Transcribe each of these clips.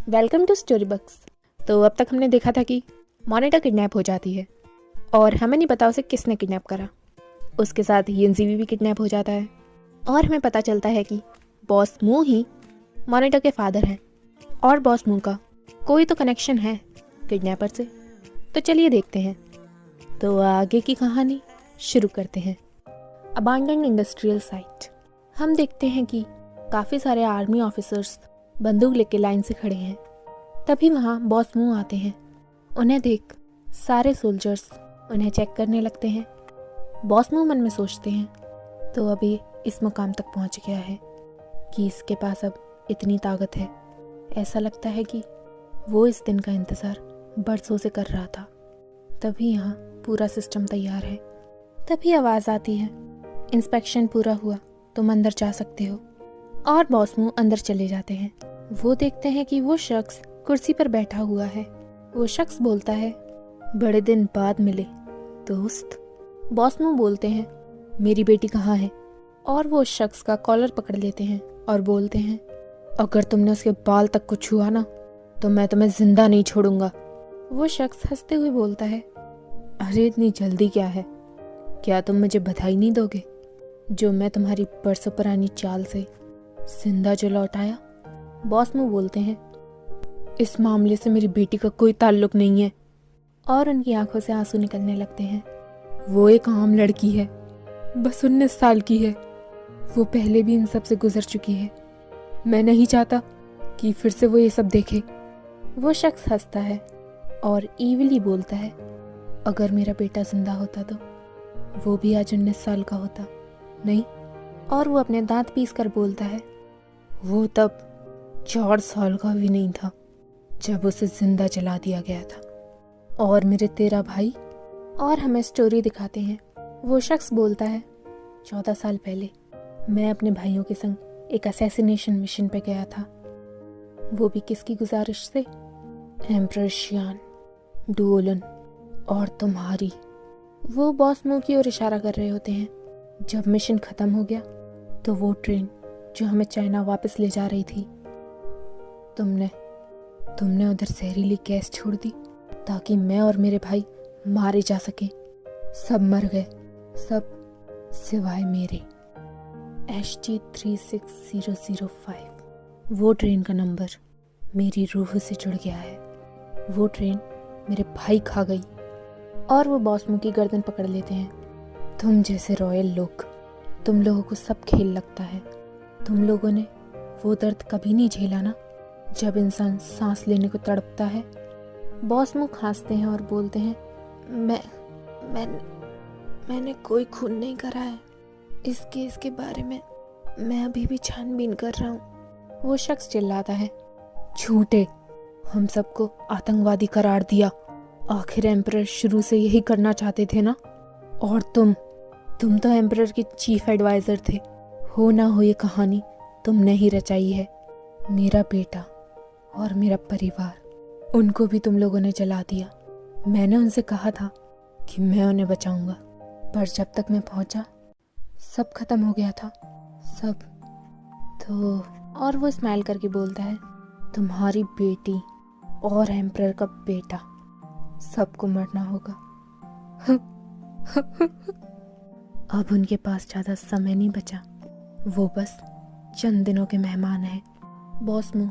Welcome to story बक्स। तो अब तक हमने देखा था कि मोनिका किडनैप हो जाती है और हमें नहीं पता उसे किसने किडनैप करा। उसके साथ यिनज़ी भी किडनैप हो जाता है और हमें पता चलता है कि बॉस मू ही मोनिका के फादर हैं और बॉस मू का कोई तो कनेक्शन है किडनैपर से। तो चलिए देखते हैं। तो आगे की कहानी शुरू करते हैं। अबांडन्ड इंडस्ट्रियल साइट। हम देखते हैं कि काफ़ी सारे आर्मी ऑफिसर्स बंदूक लेके लाइन से खड़े हैं। तभी वहाँ बॉस मू आते हैं। उन्हें देख सारे सोल्जर्स उन्हें चेक करने लगते हैं। बॉस मू मन में सोचते हैं तो अभी इस मुकाम तक पहुँच गया है कि इसके पास अब इतनी ताकत है। ऐसा लगता है कि वो इस दिन का इंतज़ार बरसों से कर रहा था। तभी यहाँ पूरा सिस्टम तैयार है। तभी आवाज़ आती है, इंस्पेक्शन पूरा हुआ, तुम अंदर जा सकते हो। और बॉस मू अंदर चले जाते हैं। वो देखते हैं कि वो शख्स कुर्सी पर बैठा हुआ है। वो शख्स बोलता है, बड़े दिन बाद मिले दोस्त। बॉस मू बोलते हैं, मेरी बेटी कहाँ है? और वो उस शख्स का कॉलर पकड़ लेते हैं और बोलते हैं, अगर तुमने उसके बाल तक को छुआ ना तो मैं तुम्हें जिंदा नहीं छोड़ूंगा। वो शख्स हंसते हुए बोलता है, अरे इतनी जल्दी क्या है? क्या तुम मुझे बधाई नहीं दोगे जो मैं तुम्हारी बरसों पुरानी चाल से जिंदा जो लौट आया? बॉस मू बोलते हैं, इस मामले से मेरी बेटी का कोई ताल्लुक नहीं है। और उनकी आंखों से आंसू निकलने लगते हैं। वो एक आम लड़की है, बस 19 साल की है। वो पहले भी इन सब से गुजर चुकी है। मैं नहीं चाहता कि फिर से वो ये सब देखे। वो शख्स हंसता है और ईविली बोलता है, अगर मेरा बेटा जिंदा होता तो वो भी आज 19 साल का होता नहीं? और वो अपने दांत पीस कर बोलता है, वो तब 4 साल का भी नहीं था जब उसे जिंदा जला दिया गया था। और मेरे 13 भाई। और हमें स्टोरी दिखाते हैं। वो शख्स बोलता है, 14 साल पहले मैं अपने भाइयों के संग एक असैसिनेशन मिशन पे गया था। वो भी किसकी गुजारिश से? एम्परर शियान, डुओलन और तुम्हारी। वो बॉस मू की ओर इशारा कर रहे होते हैं। जब मिशन खत्म हो गया तो वो ट्रेन जो हमें चाइना वापस ले जा रही थी, तुमने उधर जहरीली गैस छोड़ दी ताकि मैं और मेरे भाई मारे जा सकें। सब मर गए, सब सिवाय मेरे। HG 36005। वो ट्रेन का नंबर मेरी रूह से जुड़ गया है। वो ट्रेन मेरे भाई खा गई। और वो बॉस मू की गर्दन पकड़ लेते हैं। तुम जैसे रॉयल लोग, तुम लोगों को सब खेल लगता है। तुम लोगों ने वो दर्द कभी नहीं झेला ना, जब इंसान सांस लेने को तड़पता है। बॉस मुख हंसते हैं और बोलते हैं, मैंने कोई खून नहीं करा है। इस केस के बारे में मैं अभी भी छानबीन कर रहा हूँ। वो शख्स चिल्लाता है, झूठे, हम सबको आतंकवादी करार दिया। आखिर एम्परर शुरू से यही करना चाहते थे ना? और तुम तो एम्परर के चीफ एडवाइजर थे। हो ना हो ये कहानी तुमने ही रचाई है। मेरा बेटा और मेरा परिवार, उनको भी तुम लोगों ने जला दिया। मैंने उनसे कहा था कि मैं उन्हें बचाऊंगा, पर जब तक मैं पहुंचा सब खत्म हो गया था, सब। तो और वो स्माइल करके बोलता है, तुम्हारी बेटी और एम्परर का बेटा, सबको मरना होगा। अब उनके पास ज़्यादा समय नहीं बचा। वो बस चंद दिनों के मेहमान हैं। बॉस मू,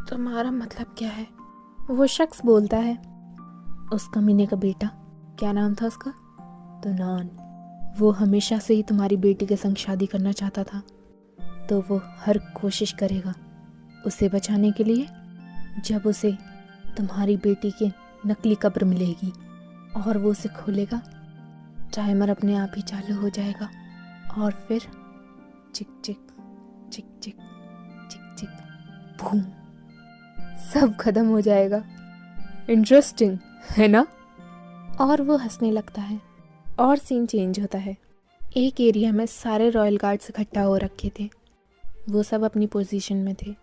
तुम्हारा मतलब क्या है? वो शख्स बोलता है, उस कमीने का बेटा, क्या नाम था उसका? दुनान। वो हमेशा से ही तुम्हारी बेटी के संग शादी करना चाहता था, तो वो हर कोशिश करेगा उसे बचाने के लिए। जब उसे तुम्हारी बेटी की नकली कब्र मिलेगी और वो उसे खोलेगा, टाइमर अपने आप ही चालू हो जाएगा और फिर चिक चिक चिक चिक चिक चिक बूम, सब खत्म हो जाएगा। इंटरेस्टिंग है ना? और वो हंसने लगता है और सीन चेंज होता है। एक एरिया में सारे रॉयल गार्ड्स इकट्ठा हो रखे थे। वो सब अपनी पोजीशन में थे।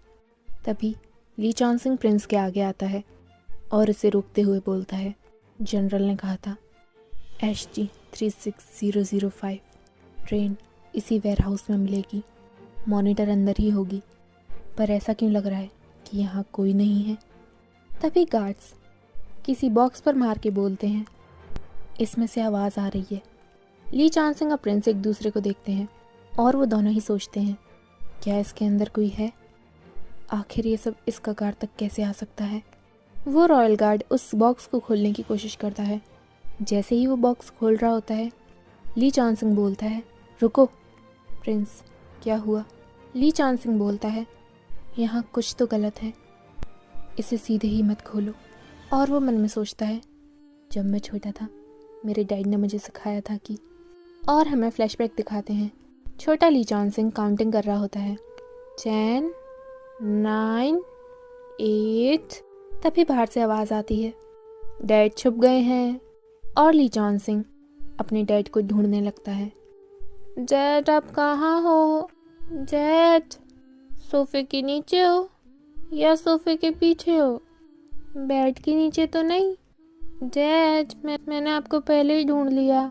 तभी ली चॉन्सिंग प्रिंस के आगे आता है और उसे रोकते हुए बोलता है, जनरल ने कहा था HG 36005 ट्रेन इसी वेयर हाउस में मिलेगी। मॉनिटर अंदर ही होगी, पर ऐसा क्यों लग रहा है कि यहाँ कोई नहीं है। तभी गार्ड्स किसी बॉक्स पर मार के बोलते हैं, इसमें से आवाज़ आ रही है। ली चांसिंग और प्रिंस एक दूसरे को देखते हैं और वो दोनों ही सोचते हैं, क्या इसके अंदर कोई है? आखिर ये सब इस कगार तक कैसे आ सकता है? वो रॉयल गार्ड उस बॉक्स को खोलने की कोशिश करता है। जैसे ही वो बॉक्स खोल रहा होता है, ली चांसिंग बोलता है, रुको। प्रिंस, क्या हुआ? ली चांसिंग बोलता है, यहाँ कुछ तो गलत है, इसे सीधे ही मत खोलो। और वो मन में सोचता है, जब मैं छोटा था मेरे डैड ने मुझे सिखाया था कि। और हमें फ्लैशबैक दिखाते हैं। छोटा ली चांसिंग काउंटिंग कर रहा होता है, 10, 9, 8। तभी बाहर से आवाज़ आती है, डैड छुप गए हैं। और ली चांसिंग अपने डैड को ढूंढने लगता है। डैड, आप कहाँ हो? डैड, सोफे के नीचे हो या सोफे के पीछे हो? बेड के नीचे तो नहीं? डैड, मैंने आपको पहले ही ढूंढ लिया।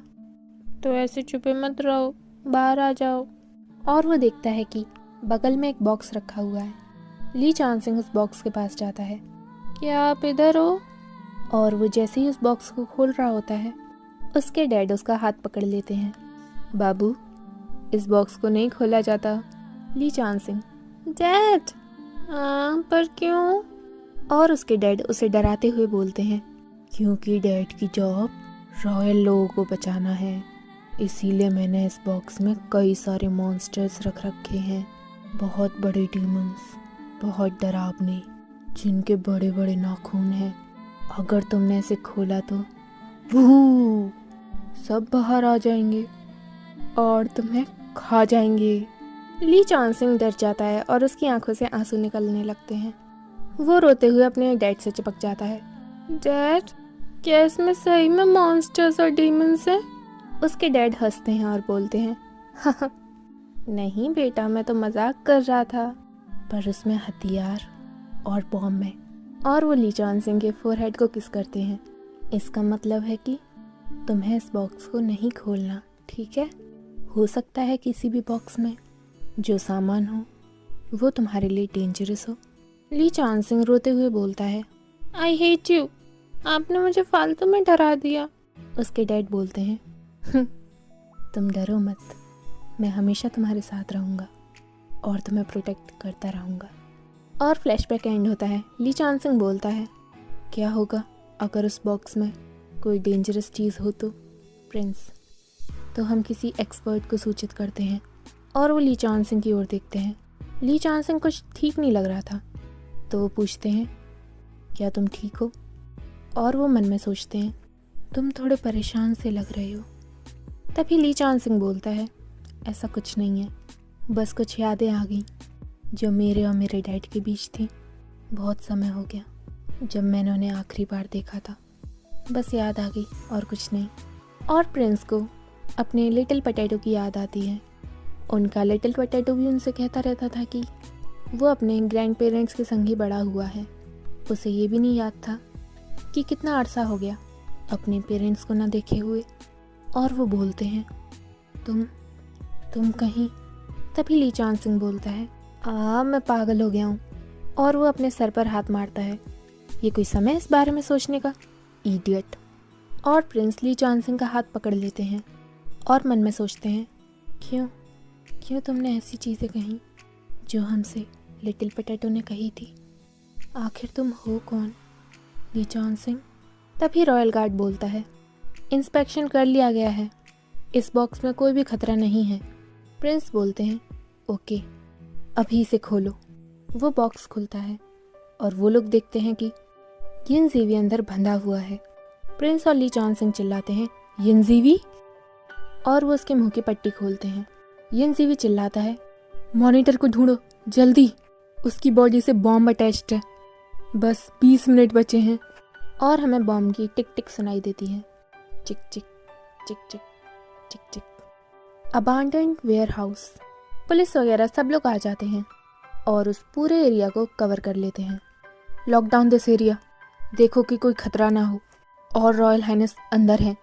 तो ऐसे छुपे मत रहो, बाहर आ जाओ। और वो देखता है कि बगल में एक बॉक्स रखा हुआ है। ली चांसिंग उस बॉक्स के पास जाता है, क्या आप इधर हो? और वो जैसे ही उस बॉक्स को खोल रहा होता है, उसके डैड उसका हाथ पकड़ लेते हैं। बाबू, इस बॉक्स को नहीं खोला जाता। ली चांसिंग, डैड, पर क्यों? और उसके डैड उसे डराते हुए बोलते हैं, क्योंकि डैड की जॉब रॉयल लोगों को बचाना है, इसीलिए मैंने इस बॉक्स में कई सारे मॉन्स्टर्स रख रखे हैं। बहुत बड़े डीमंस, बहुत डरावने, जिनके बड़े बड़े नाखून हैं। अगर तुमने इसे खोला तो वू सब बाहर आ जाएंगे और तुम्हें खा जाएंगे। ली चांसिंग डर जाता है और उसकी आंखों से आंसू निकलने लगते हैं। वो रोते हुए अपने डैड से चिपक जाता है। डैड, क्या इसमें सही में मॉन्स्टर्स और डीमंस हैं? उसके डैड हंसते हैं और बोलते हैं, नहीं बेटा, मैं तो मजाक कर रहा था, पर उसमें हथियार और बॉम्ब है। और वो ली चांसिंग के फोरहेड को किस करते हैं। इसका मतलब है कि तुम्हें इस बॉक्स को नहीं खोलना, ठीक है? हो सकता है किसी भी बॉक्स में जो सामान हो वो तुम्हारे लिए डेंजरस हो। ली चांसिंग रोते हुए बोलता है, आई हेट यू, आपने मुझे फालतू में डरा दिया। उसके डैड बोलते हैं, तुम डरो मत, मैं हमेशा तुम्हारे साथ रहूँगा और तुम्हें प्रोटेक्ट करता रहूँगा। और फ्लैशबैक एंड होता है। ली चांसिंग बोलता है, क्या होगा अगर उस बॉक्स में कोई डेंजरस चीज़ हो तो? प्रिंस, तो हम किसी एक्सपर्ट को सूचित करते हैं। और वो ली चांसिंग की ओर देखते हैं। ली चांसिंग कुछ ठीक नहीं लग रहा था, तो वो पूछते हैं, क्या तुम ठीक हो? और वो मन में सोचते हैं, तुम थोड़े परेशान से लग रहे हो। तभी ली चांसिंग बोलता है, ऐसा कुछ नहीं है, बस कुछ यादें आ गई जो मेरे और मेरे डैड के बीच थी। बहुत समय हो गया जब मैंने उन्हें आखिरी बार देखा था, बस याद आ गई और कुछ नहीं। और प्रिंस को अपने लिटिल पोटैटो की याद आती है। उनका लिटिल पोटैटो भी उनसे कहता रहता था कि वो अपने ग्रैंड पेरेंट्स के संग ही बड़ा हुआ है। उसे ये भी नहीं याद था कि कितना अरसा हो गया अपने पेरेंट्स को ना देखे हुए। और वो बोलते हैं, तुम कहीं? तभी ली चांसिंग बोलता है, मैं पागल हो गया हूँ। और वो अपने सर पर हाथ मारता है, ये कोई समय इस बारे में सोचने का, इडियट। और प्रिंस ली चांसिंग का हाथ पकड़ लेते हैं और मन में सोचते हैं, क्यों तुमने ऐसी चीज़ें कहीं जो हमसे लिटिल पोटैटो ने कही थी? आखिर तुम हो कौन, ली चांसिंग? तभी रॉयल गार्ड बोलता है, इंस्पेक्शन कर लिया गया है, इस बॉक्स में कोई भी खतरा नहीं है। प्रिंस बोलते हैं, ओके, अभी इसे खोलो। वो बॉक्स खुलता है और वो लोग देखते हैं कि यिनज़ीवी अंदर बंधा हुआ है। प्रिंस और ली चांसिंग चिल्लाते हैं, यिनज़ीवी? और वो उसके मुंह की पट्टी खोलते हैं। यिनज़ीवी चिल्लाता है, मॉनिटर को ढूंढो जल्दी, उसकी बॉडी से बॉम्ब अटैच्ड है, बस 20 मिनट बचे हैं। और हमें बॉम्ब की टिक टिक सुनाई देती है, चिक चिक चिक चिक चिक चिक। अबांडन्ड वेयर हाउस। पुलिस वगैरह सब लोग आ जाते हैं और उस पूरे एरिया को कवर कर लेते हैं। लॉकडाउन दिस एरिया, देखो कि कोई खतरा ना हो। और रॉयल हाइनेस अंदर हैं,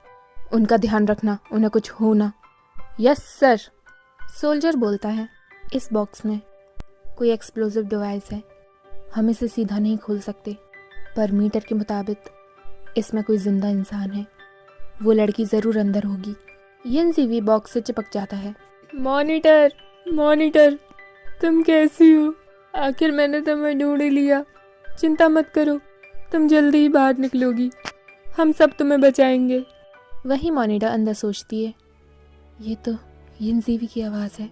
उनका ध्यान रखना, उन्हें कुछ हो ना। Yes sir. सोल्जर बोलता है, इस बॉक्स में कोई एक्सप्लोजिव डिवाइस है हम इसे सीधा नहीं खोल सकते, पर मीटर के मुताबिक इसमें कोई जिंदा इंसान है। वो लड़की ज़रूर अंदर होगी। यिनज़ीवी बॉक्स से चिपक जाता है। मॉनिटर, मॉनिटर, तुम कैसी हो? आखिर मैंने तुम्हें ढूंढ ही लिया। चिंता मत करो, तुम जल्दी ही बाहर निकलोगी। हम सब तुम्हें बचाएंगे। वही मॉनिटर अंदर सोचती है, ये तो यिनज़ीवी की आवाज़ है।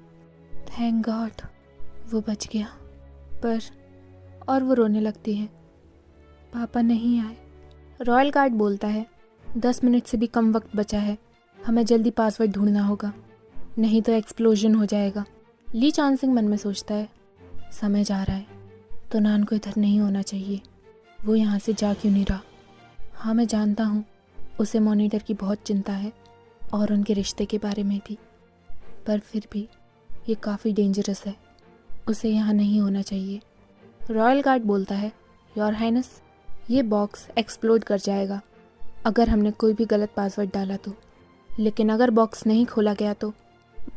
थैंक गॉड, वो बच गया। और वो रोने लगती है। पापा नहीं आए। रॉयल गार्ड बोलता है, 10 मिनट से भी कम वक्त बचा है। हमें जल्दी पासवर्ड ढूंढना होगा, नहीं तो एक्सप्लोजन हो जाएगा। ली चांसिंग मन में सोचता है, समय जा रहा है तो नान को इधर नहीं होना चाहिए। वो यहाँ से जा क्यों नहीं रहा? हाँ, मैं जानता हूँ उसे मॉनिटर की बहुत चिंता है और उनके रिश्ते के बारे में भी, पर फिर भी ये काफ़ी डेंजरस है। उसे यहाँ नहीं होना चाहिए। रॉयल गार्ड बोलता है, योर हाइनेस, ये बॉक्स एक्सप्लोड कर जाएगा अगर हमने कोई भी गलत पासवर्ड डाला तो। लेकिन अगर बॉक्स नहीं खोला गया तो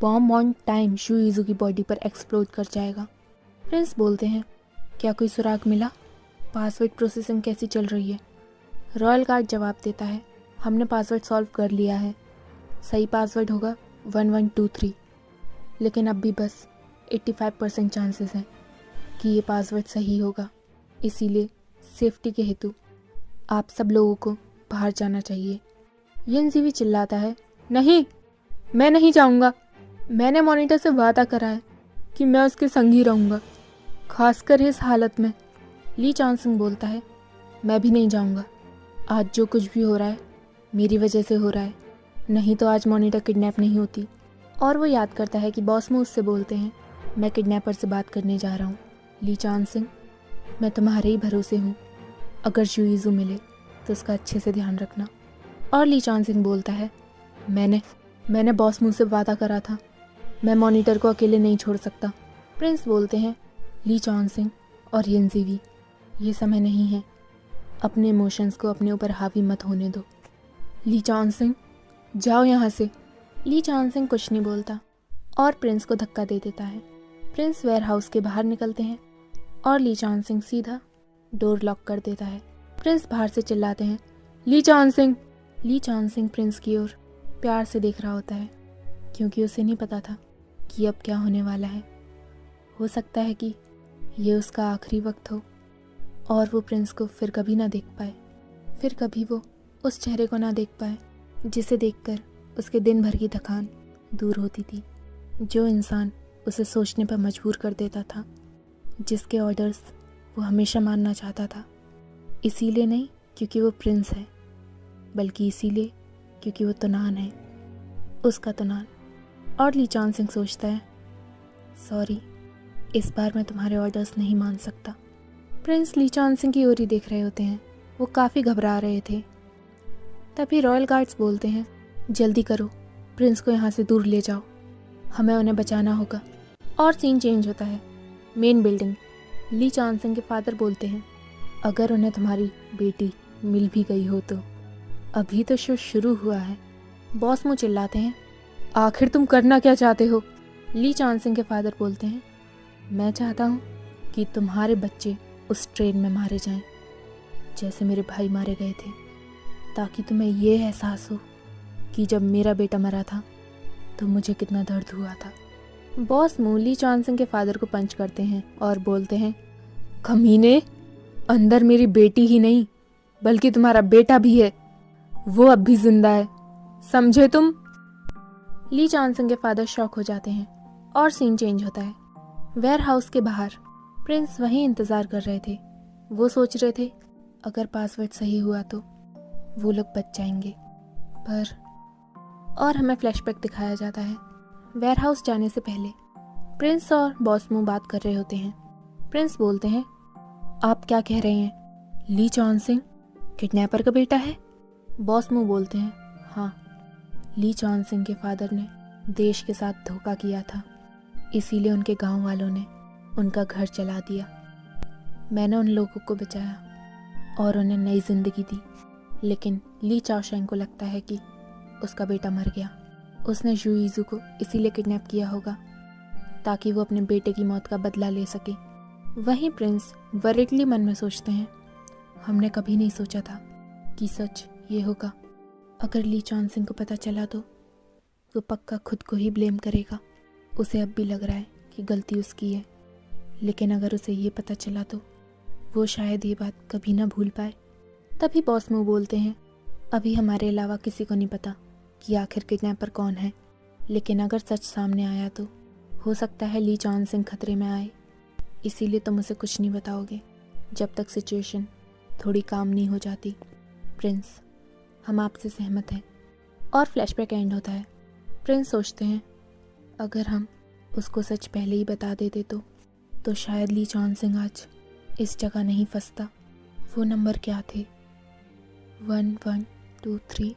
बॉम्ब ऑन टाइम शुइज़ू की बॉडी पर एक्सप्लोड कर जाएगा। प्रिंस बोलते हैं, क्या कोई सुराग मिला? पासवर्ड प्रोसेसिंग कैसी चल रही है? रॉयल गार्ड जवाब देता है, हमने पासवर्ड सॉल्व कर लिया है। सही पासवर्ड होगा 1123, लेकिन अब भी बस 85% चांसेस हैं कि ये पासवर्ड सही होगा। इसीलिए सेफ्टी के हेतु आप सब लोगों को बाहर जाना चाहिए। यिनज़ीवी चिल्लाता है, नहीं, मैं नहीं जाऊंगा। मैंने मॉनिटर से वादा करा है कि मैं उसके संग ही रहूंगा, खासकर इस हालत में। ली चांसिंग बोलता है, मैं भी नहीं जाऊंगा। आज जो कुछ भी हो रहा है मेरी वजह से हो रहा है, नहीं तो आज मॉनिटर किडनैप नहीं होती। और वो याद करता है कि बॉस मूस से बोलते हैं, मैं किडनैपर से बात करने जा रहा हूँ। ली चांसिंग, मैं तुम्हारे ही भरोसे हूँ। अगर शुइज़ू मिले तो उसका अच्छे से ध्यान रखना। और ली चांसिंग बोलता है, मैंने बॉस मूस से वादा करा था, मैं मॉनिटर को अकेले नहीं छोड़ सकता। प्रिंस बोलते हैं, ली चांसिंग और यिनज़ीवी, ये समय नहीं है। अपने इमोशंस को अपने ऊपर हावी मत होने दो। ली चांसिंग, जाओ यहाँ से। ली चांसिंग कुछ नहीं बोलता और प्रिंस को धक्का दे देता है। प्रिंस वेयरहाउस के बाहर निकलते हैं और ली चांसिंग सीधा डोर लॉक कर देता है। प्रिंस बाहर से चिल्लाते हैं, ली चांसिंग। ली चांसिंग प्रिंस की ओर प्यार से देख रहा होता है, क्योंकि उसे नहीं पता था कि अब क्या होने वाला है। हो सकता है कि ये उसका आखिरी वक्त हो और वो प्रिंस को फिर कभी ना देख पाए, फिर कभी वो उस चेहरे को ना देख पाए जिसे देखकर उसके दिन भर की थकान दूर होती थी, जो इंसान उसे सोचने पर मजबूर कर देता था, जिसके ऑर्डर्स वो हमेशा मानना चाहता था। इसीलिए नहीं क्योंकि वो प्रिंस है, बल्कि इसीलिए क्योंकि वो तुनान है, उसका तुनान। और ली चांसिंग सोचता है, सॉरी, इस बार मैं तुम्हारे ऑर्डर्स नहीं मान सकता। प्रिंस ली चांसिंग की ओर ही देख रहे होते हैं। वो काफ़ी घबरा रहे थे। तभी रॉयल गार्ड्स बोलते हैं, जल्दी करो, प्रिंस को यहाँ से दूर ले जाओ, हमें उन्हें बचाना होगा। और सीन चेंज होता है। Main building. ली चांसिंग के फादर बोलते हैं, अगर उन्हें तुम्हारी बेटी मिल भी गई हो तो अभी तो शो शुरू हुआ है। बॉस मुँह चिल्लाते हैं, आखिर तुम करना क्या चाहते हो? ली चांसिंग के फादर बोलते हैं, मैं चाहता हूँ कि तुम्हारे बच्चे उस ट्रेन में मारे जाएं, जैसे मेरे भाई मारे गए थे, ताकि तुम्हें ये एहसास हो कि जब मेरा बेटा मरा था तो मुझे कितना दर्द हुआ था। बॉस मुँह ली चांसिंग के फादर को पंच करते हैं और बोलते हैं, कमीने, अंदर मेरी बेटी ही नहीं बल्कि तुम्हारा बेटा भी है, वो अब भी जिंदा है, समझे तुम? ली चांसिंग के फादर शॉक हो जाते हैं और सीन चेंज होता है। वेयर हाउस के बाहर प्रिंस वहीं इंतज़ार कर रहे थे। वो सोच रहे थे अगर पासवर्ड सही हुआ तो वो लोग बच जाएंगे। और हमें फ्लैशबैक दिखाया जाता है। वेयर हाउस जाने से पहले प्रिंस और बॉस मुँह बात कर रहे होते हैं। प्रिंस बोलते हैं, आप क्या कह रहे हैं? ली चांसिंग किडनैपर का बेटा है? बॉस मुँह बोलते हैं, हाँ, ली चांसिंग के फादर ने देश के साथ धोखा किया था, इसीलिए उनके गांव वालों ने उनका घर जला दिया। मैंने उन लोगों को बचाया और उन्हें नई जिंदगी दी, लेकिन ली चाओशेंग को लगता है कि उसका बेटा मर गया। उसने शुइज़ू को इसीलिए किडनैप किया होगा ताकि वो अपने बेटे की मौत का बदला ले सके। वहीं प्रिंस वरीडली मन में सोचते हैं, हमने कभी नहीं सोचा था कि सच ये होगा। अगर ली चॉन सिंह को पता चला तो वो पक्का खुद को ही ब्लेम करेगा। उसे अब भी लग रहा है कि गलती उसकी है, लेकिन अगर उसे ये पता चला तो वो शायद ये बात कभी ना भूल पाए। तभी बॉस मुंह बोलते हैं, अभी हमारे अलावा किसी को नहीं पता कि आखिर किडनैपर कौन है, लेकिन अगर सच सामने आया तो हो सकता है ली चॉन सिंह खतरे में आए। इसीलिए तुम उसे कुछ नहीं बताओगे जब तक सिचुएशन थोड़ी काम नहीं हो जाती। प्रिंस, हम आपसे सहमत हैं। और फ्लैशबैक एंड होता है। प्रिंस सोचते हैं, अगर हम उसको सच पहले ही बता देते तो शायद ली चॉन सिंह आज इस जगह नहीं फंसता। वो नंबर क्या थे? 1123।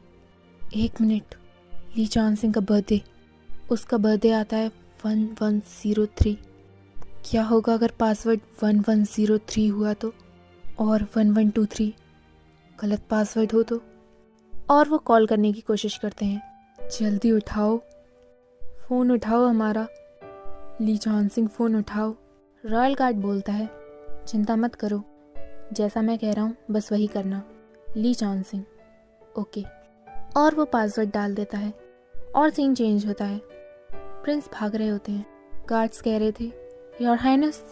एक मिनट, ली चॉन सिंह का बर्थडे, उसका बर्थडे आता है 1103। क्या होगा अगर पासवर्ड 1103 हुआ तो, और 1123 गलत पासवर्ड हो तो? और वो कॉल करने की कोशिश करते हैं। जल्दी उठाओ, फ़ोन उठाओ हमारा, ली चॉन सिंह फ़ोन उठाओ। रॉयल गार्ड बोलता है, चिंता मत करो, जैसा मैं कह रहा हूँ बस वही करना। ली चॉन सिंह, ओके। और वो पासवर्ड डाल देता है और सीन चेंज होता है। प्रिंस भाग रहे होते हैं। गार्ड्स कह रहे थे, your highness,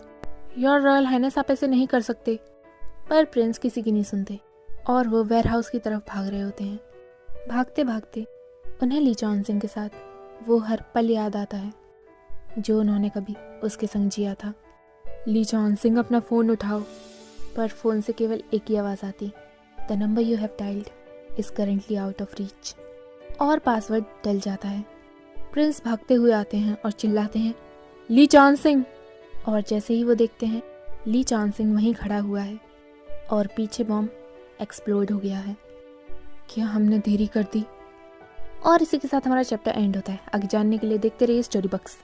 your royal highness, आप ऐसे नहीं कर सकते। पर प्रिंस किसी की नहीं सुनते और वो वेयरहाउस की तरफ भाग रहे होते हैं। भागते भागते उन्हें ली चॉन सिंह के साथ वो हर पल याद आता है जो उन्होंने कभी उसके संग जिया था। ली चॉन सिंह, अपना फ़ोन उठाओ। पर फ़ोन से केवल एक ही आवाज़ आती, the number you have dialled is currently out of reach. और पासवर्ड डल जाता है। प्रिंस भागते हुए आते हैं और चिल्लाते हैं, ली चॉन सिंह। और जैसे ही वो देखते हैं, ली चॉन सिंह वहीं खड़ा हुआ है और पीछे बॉम्ब एक्सप्लोड हो गया है। क्या हमने देरी कर दी? और इसी के साथ हमारा चैप्टर एंड होता है। आगे जानने के लिए देखते रहिए स्टोरी बक्स।